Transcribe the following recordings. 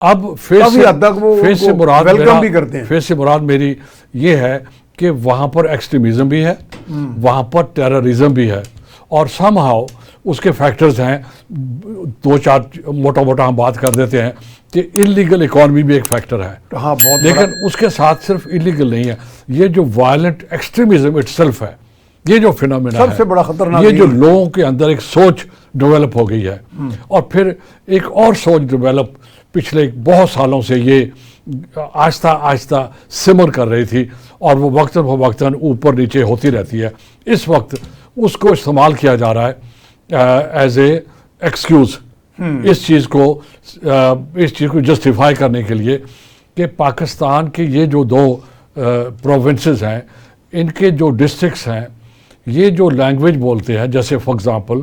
اب فیس سے مراد ویلکم بھی کرتے ہیں. فیس سے مراد میری یہ ہے کہ وہاں پر ایکسٹریمزم بھی ہے, وہاں پر ٹیررزم بھی ہے, اور سم ہاؤ اس کے فیکٹرز ہیں, دو چار موٹا موٹا ہم بات کر دیتے ہیں کہ انلیگل اکانومی بھی ایک فیکٹر ہے. ہاں بہت, لیکن اس کے ساتھ صرف انلیگل نہیں ہے, یہ جو وائلنٹ ایکسٹریمزم اٹ سیلف ہے, یہ جو فینومینا سب سے بڑا خطرناک, یہ جو لوگوں کے اندر ایک سوچ ڈیولپ ہو گئی ہے, اور پھر ایک اور سوچ ڈیولپ پچھلے بہت سالوں سے یہ آہستہ آہستہ سمر کر رہی تھی, اور وہ وقتاً فوقتاً اوپر نیچے ہوتی رہتی ہے. اس وقت اس کو استعمال کیا جا رہا ہے ایز اے ایکسکیوز, اس چیز کو جسٹیفائی کرنے کے لیے کہ پاکستان کے یہ جو دو پروونسز ہیں, ان کے جو ڈسٹرکٹس ہیں, یہ جو لینگویج بولتے ہیں, جیسے فار ایگزامپل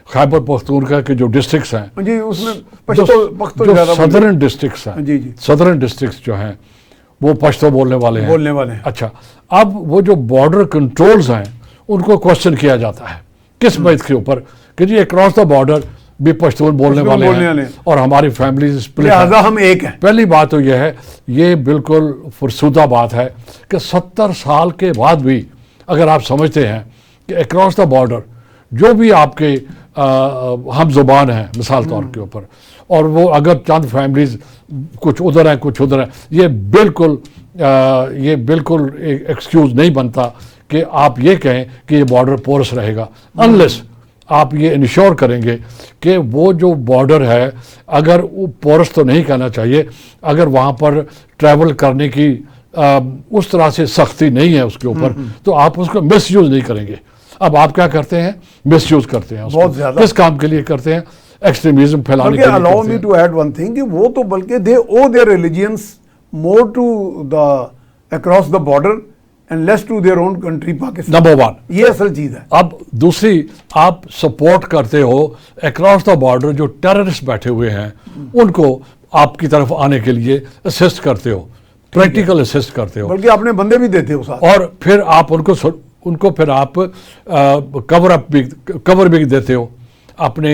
خیبر پختونخوا کے جو ڈسٹرکٹس ہیں, جی اس میں جو زیادہ صدرن ڈسٹرکٹس ہیں, جی صدرن ڈسٹرکٹس جو ہیں وہ پشتو بولنے والے ہیں. اچھا, اب وہ جو بارڈر کنٹرولز ہیں ان کو کوشچن کیا جاتا ہے کس بات کے اوپر کہ جی اکراس دا بارڈر بھی پشتون بولنے والے ہیں اور ہماری فیملیز لہذا ہم ایک ہیں. پہلی بات تو یہ ہے, یہ بالکل فرسودہ بات ہے کہ 70 سال کے بعد بھی اگر آپ سمجھتے ہیں کہ اکراس دا بارڈر جو بھی آپ کے ہم زبان ہیں مثال طور کے اوپر, اور وہ اگر چند فیملیز کچھ ادھر ہیں کچھ ادھر ہیں, یہ بالکل ایکسکیوز نہیں بنتا کہ آپ یہ کہیں کہ یہ بارڈر پورس رہے گا, انلیس آپ یہ انشور کریں گے کہ وہ جو بارڈر ہے, اگر پورس تو نہیں کہنا چاہیے, اگر وہاں پر ٹریول کرنے کی اس طرح سے سختی نہیں ہے اس کے اوپر, تو آپ اس کو مس یوز نہیں کریں گے. اب آپ کیا کرتے ہیں, مس یوز کرتے ہیں, بہت زیادہ. کس کام کے لیے کرتے ہیں, ایکسٹریمزم پھیلانے کے لیے. allow me to add one thing کہ وہ تو بلکہ they owe their religions more to the across the border and less to their own country Pakistan. Number 1 یہ اصل چیز ہے. اب دوسری, آپ سپورٹ کرتے ہو اکراس دا بارڈر جو ٹیررسٹ بیٹھے ہوئے ہیں ان کو آپ کی طرف آنے کے لیے اسسٹ کرتے ہو, پریکٹیکل اسسٹ کرتے ہو, بلکہ اپنے بندے بھی دیتے ہو ساتھ, اور پھر آپ ان کو پھر آپ کور بھی دیتے ہو, اپنے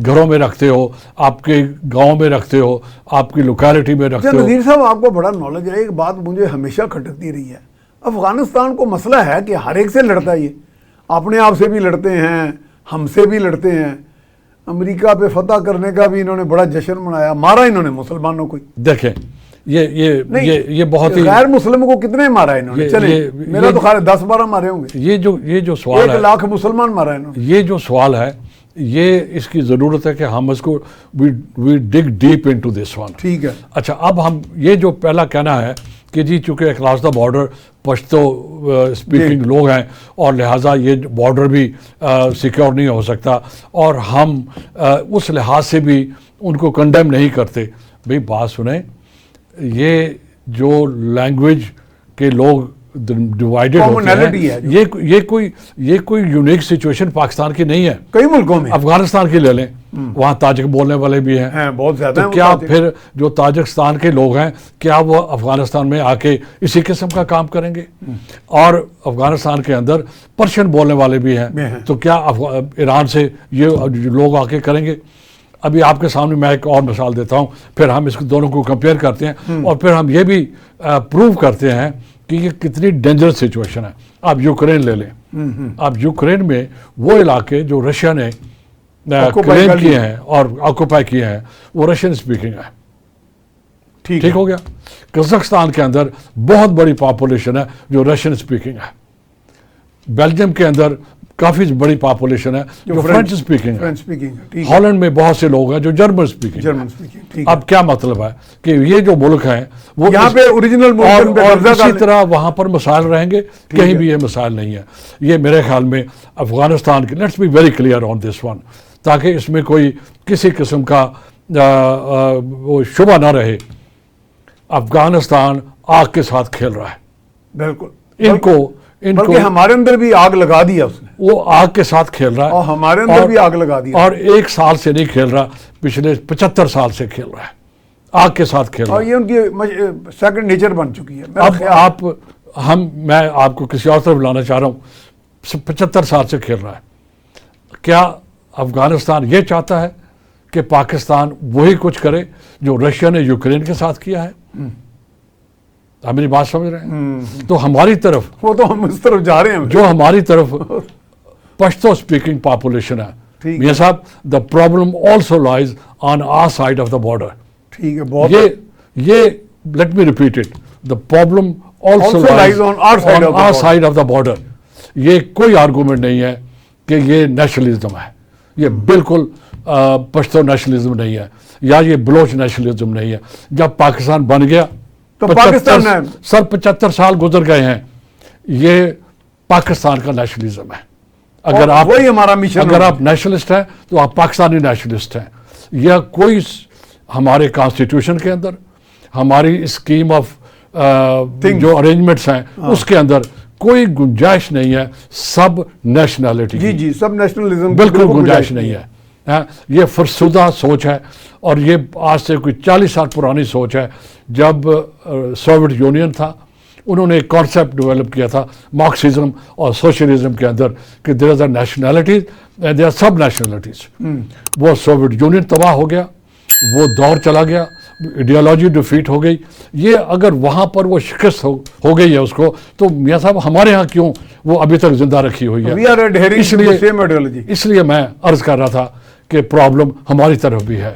گھروں میں رکھتے ہو, آپ کے گاؤں میں رکھتے ہو, آپ کی لوکیلٹی میں رکھتے ہو. نذیر صاحب آپ کو بڑا نالج ہے. ایک بات مجھے ہمیشہ کھٹکتی رہی ہے, افغانستان کو مسئلہ ہے کہ ہر ایک سے لڑتا ہے, یہ اپنے آپ سے بھی لڑتے ہیں, ہم سے بھی لڑتے ہیں. امریکہ پہ فتح کرنے کا بھی انہوں نے بڑا جشن منایا, مارا انہوں نے مسلمانوں کو. دیکھیں یہ بہت ہی, غیر مسلم کو کتنے مارا انہوں نے, چلے میرا تو خیال 10-12 مارے ہوں گے. یہ جو سوال ہے, 1 لاکھ مسلمان مارا انہوں نے. یہ جو سوال ہے, یہ اس کی ضرورت ہے کہ ہم اس کو we dig deep into this one. ٹھیک ہے. اچھا, اب ہم یہ جو پہلا کہنا ہے کہ جی چونکہ across the border Pashto speaking لوگ ہیں اور لہٰذا یہ بارڈر بھی سیکیور نہیں ہو سکتا, اور ہم اس لحاظ سے بھی ان کو کنڈیم نہیں کرتے. بھئی بات سنیں, یہ جو لینگویج کے لوگ ڈیوائیڈڈ ہوتے ہیں, یہ کوئی یونیک سچویشن پاکستان کی نہیں ہے, کئی ملکوں میں. افغانستان کی لے لیں, وہاں تاجک بولنے والے بھی ہیں بہت زیادہ. تو کیا پھر جو تاجکستان کے لوگ ہیں کیا وہ افغانستان میں آ کے اسی قسم کا کام کریں گے؟ اور افغانستان کے اندر پرشین بولنے والے بھی ہیں, تو کیا ایران سے یہ لوگ آ کے کریں گے؟ ابھی آپ کے سامنے میں ایک اور مثال دیتا ہوں, پھر ہم اس دونوں کو کمپیئر کرتے ہیں, اور پھر ہم یہ بھی پروو کرتے ہیں کہ یہ کتنی ڈینجرس سچویشن ہے. آپ یوکرین لے لیں, آپ یوکرین میں وہ علاقے جو رشیا نے کلیم کیے ہیں اور آکوپائی کیے ہیں وہ رشین اسپیکنگ ہے. ٹھیک ہو گیا. قزاقستان کے اندر بہت بڑی پاپولیشن ہے جو رشین اسپیکنگ ہے. بیلجیم کے اندر کافی بڑی پاپولیشن ہے جو فرینچ اسپیکنگ ہے. ہالینڈ میں بہت سے لوگ ہیں جو جرمن اسپیکنگ. اب کیا مطلب ہے کہ یہ جو ملک ہیں وہ یہاں پہ اوریجنل اور اسی طرح وہاں پر مسائل رہیں گے, کہیں بھی یہ مسائل نہیں ہے. یہ میرے خیال میں افغانستان کے, let's be very clear on this one, تاکہ اس میں کوئی کسی قسم کا وہ شبہ نہ رہے. افغانستان آگ کے ساتھ کھیل رہا ہے. بالکل. ان کو بلکہ ہمارے اندر بھی آگ لگا دیا اس نے. وہ آگ کے ساتھ کھیل رہا ہے اور ہمارے اندر بھی آگ لگا دیا. اور 1 سال سے نہیں کھیل رہا, پچھلے 75 سال سے کھیل رہا ہے, آگ کے ساتھ کھیل رہا ہے. اور یہ ان کی سیکنڈ نیچر بن چکی ہے. اب میں آپ کو کسی اور طرف لانا چاہ رہا ہوں, 75 سال سے کھیل رہا ہے. کیا افغانستان یہ چاہتا ہے کہ پاکستان وہی کچھ کرے جو رشیا نے یوکرین کے ساتھ کیا ہے. آپ میری بات سمجھ رہے ہیں؟ تو ہماری طرف وہ تو ہم اس طرف جا رہے ہیں. جو ہماری طرف پشتو اسپیکنگ پاپولیشن ہے میاں صاحب, the problem also لائز on are side of the border. ٹھیک ہے, بہت یہ let me repeat it, the problem also لائز on are side of the border. یہ کوئی آرگومنٹ نہیں ہے کہ یہ نیشنلزم ہے, یہ بالکل پشتو نیشنلزم نہیں ہے, یا یہ بلوچ نیشنلزم نہیں ہے. جب پاکستان بن گیا تو پاکستان سر 75 سال گزر گئے ہیں, یہ پاکستان کا نیشنلزم ہے. اگر آپ وہی ہمارا مشن, اگر آپ نیشنلسٹ ہیں تو آپ پاکستانی نیشنلسٹ ہیں. یا کوئی ہمارے کانسٹیٹیوشن کے اندر, ہماری اسکیم آف جو ارینجمنٹس ہیں اس کے اندر کوئی گنجائش نہیں ہے سب نیشنلٹی. جی سب نیشنلزم بالکل گنجائش نہیں ہے. یہ فرسودہ سوچ ہے, اور یہ آج سے کوئی 40 سال پرانی سوچ ہے. جب سوویت یونین تھا, انہوں نے ایک کانسیپٹ ڈیولپ کیا تھا مارکسزم اور سوشلزم کے اندر کہ there are nationalities and there are sub nationalities. وہ سوویت یونین تباہ ہو گیا, وہ دور چلا گیا, ایڈیالوجی ڈیفیٹ ہو گئی. یہ اگر وہاں پر وہ شکست ہو گئی ہے اس کو, تو میاں صاحب ہمارے ہاں کیوں وہ ابھی تک زندہ رکھی ہوئی ہے؟ اس لیے میں عرض کر رہا تھا کہ پرابلم ہماری طرف بھی ہے.